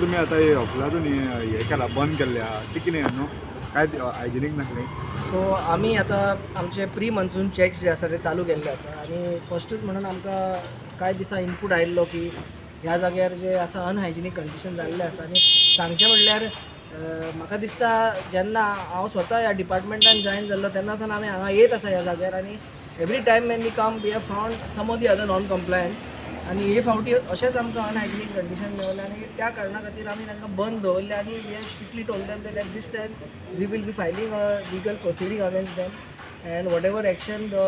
तुम्ही आता हे अफलातून हे केला बंद केल्ल्या ती कितें न्हू काय हायजिनीक नासलें. सो आमी आतां आमचे प्री मन्सून चॅक्स जे आसा ते चालू केल्ले आसा आनी फस्टूच म्हणून आमकां कांय दिसा इनपूट आयिल्लो की ह्या जाग्यार जे आसा अनहायजिनीक कंडिशन जाल्ले आसा आनी सांगचें म्हणल्यार म्हाका दिसता जेन्ना हांव स्वता ह्या डिपार्टमेंटान जॉयन जाल्लो तेन्ना सावन आमी हांगा येत आसा ह्या जाग्यार आनी every time when we come we have found some of the other non compliance आनी हे फावटी अशेंच आमकां अनहायजिनीक कंडिशन मेळ्ळें आनी त्या कारणां खातीर आमी तांकां बंद दवरले आनी we have strictly told them that at this time we will be filing a legal proceeding against them and whatever action the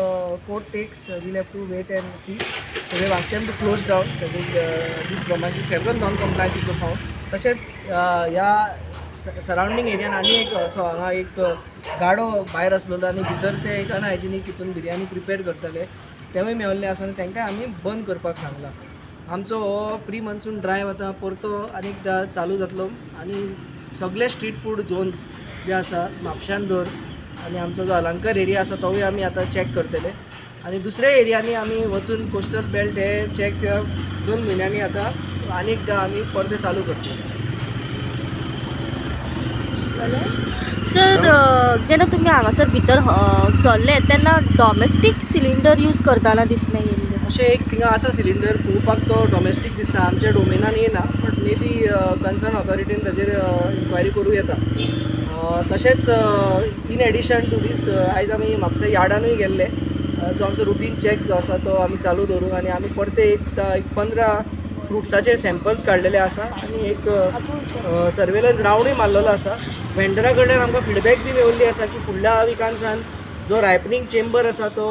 court takes we'll have to wait and see. So we have asked them to close down. That is this premises several non-compliances were found. तसेच ह्या surrounding एरियान आनी एक असो हांगा एक गाडो भायर आसलेलो आनी भितर ते एक अनहायजिनीक हितून बिरयानी प्रिपेर करताले तेवूय मेवल्ले आसा आनी तांकां आमी बंद करपाक सांगला. आमचो हो प्री मन्सून ड्रायव्ह आतां परतो आनीकदा चालू जातलो आनी सगळे स्ट्रीट फूड झोन्स जे आसा म्हापशान धर आनी आमचो जो अलंकार एरिया आसा तोवूय आमी आतां चॅक करतले आनी दुसऱ्या एरियांनी आमी वचून कोस्टल बेल्ट हे चॅक्स ह्या 2 म्हयन्यांनी आतां आनीकदा आमी परते चालू करतले. सर जेन्ना तुमी हांगासर भितर सरले तेन्ना डॉमेस्टीक सिलिंडर यूज करताना दिसलें येयल्लें अशें एक थिंगा आसा सिलिंडर पळोवपाक तो डॉमेस्टीक दिसता आमच्या डोमेनान येना बट मे बी कन्सर्न ऑथॉरिटीन ताजेर इन्क्वायरी करूं येता. तशेंच इन एडिशन टू दीस आयज आमी म्हापसा यार्डानूय गेल्ले जो आमचो रुटीन चॅक जो आसा तो आमी चालू दवरूंक आनी आमी परते एक 15 फ्रुट्साचे सॅम्पल्स काडलेले आसा आनी एक सर्वेलन्स रावंडूय मारलेलो आसा. वेंडरा कडल्यान आमकां फिडबॅक बी मेवल्ली आसा की फुडल्या विकांसान जो रायपनींग चेंबर आसा तो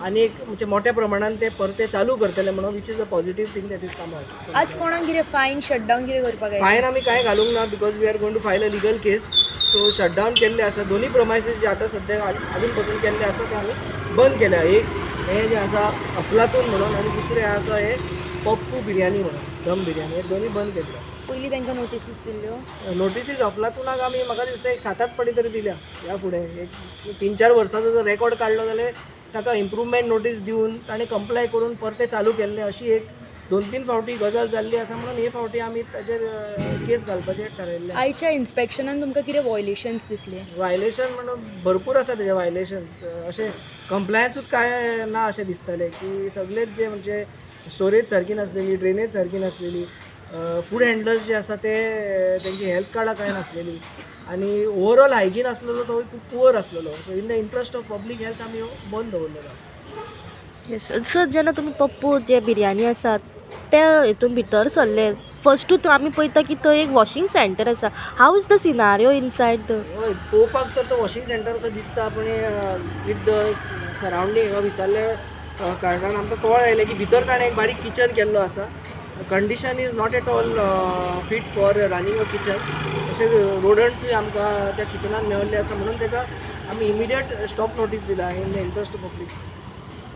आनी एक म्हणजे मोठ्या प्रमाणान ते परते चालू करतले म्हणून which is a positive thing that is come out. आज कोणाक कितें फायन शटडावन कितें करपाक जाय? फायन आमी कांय घालूंक ना because we are going to file a legal case. So shutdown केल्ले आसा दोनूय प्रमायसीस जे आतां सद्याक आजून पासून केल्ले आसा ते आमी बंद केल्या. एक हे जे आसा अफलातून म्हणून आनी दुसरें आसा हे पप्पू बिर्याणी म्हणून दम बिर्याणी हे दोनूय बंद केल्ले आसा. पयलीं तांकां नोटीसीस दिल्ल्यो? नोटीसीस अफलातूनाक आमी म्हाका दिसता एक 7-8 फावटी तरी दिल्या ह्या फुडें. एक 3-4 वर्सांचो जर रेकॉर्ड काडलो जाल्यार ताका इम्प्रूवमेंट नोटीस दिवन ताणें कंप्लाय करून परते चालू केल्ले अशी एक 2-3 फावटी गजाल जाल्ली आसा म्हणून हे फावटी आमी ताजेर केस घालपाचें थारायल्लें. आयच्या इन्स्पेक्शनान तुमकां कितें वॉयलेशन्स दिसले? वायलेशन म्हणून भरपूर आसा तेजे वायलेशन्स. अशें कंप्लायन्सूच काय ना अशें दिसतालें की सगळेच जे म्हणजे स्टोरेज सारकी नासलेली, ड्रेनेज सारकी नासलेली, फूड हँडलर्स जे आसा ते तेंची हेल्थ कार्डां कांय नासलेली आनी ओवरऑल हायजीन आसलेलो तो खूब पुअर आसलेलो. So in the interest of public health आमी बंद दवरलेलो आसा. येस सर जेन्ना तुमी पप्पू जे बिर्याणी आसा त्या हितून भितर सरले फस्टूच आमी पळयता की थंय एक वॉशिंग सेंटर आसा. How is the scenario inside the? हय पळोवपाक तर तो वॉशिंग सेंटर असो दिसता पूण विथ द सरावंडींग विचारले कारणान आमकां कळ्ळ आयलें की भितर ताणें एक बारीक किचन केल्लो आसा. Condition is not at all feet for running a kitchen. तशेंच रोडंट्सूय आमकां त्या किचनान मेवल्ले आसा म्हणून ताका आमी इमिडियट स्टॉप नोटीस दिला in the interest of public.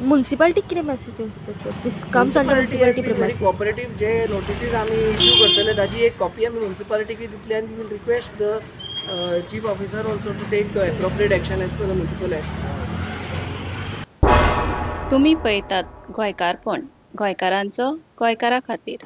म्युन्सिपालिटीक कितें मेसेज दिवंक sir? This comes under municipality very premises. Cooperative. जे नोटीसीस आमी इश्यू करतले ताजी एक कॉपी आमी म्युन्सिपालिटीक दितली आनी will request the chief officer also to take appropriate action as per the municipal act. तुम्ही पळयतात गोंयकारपण, गोंयकारांचो गोंयकारा खातीर.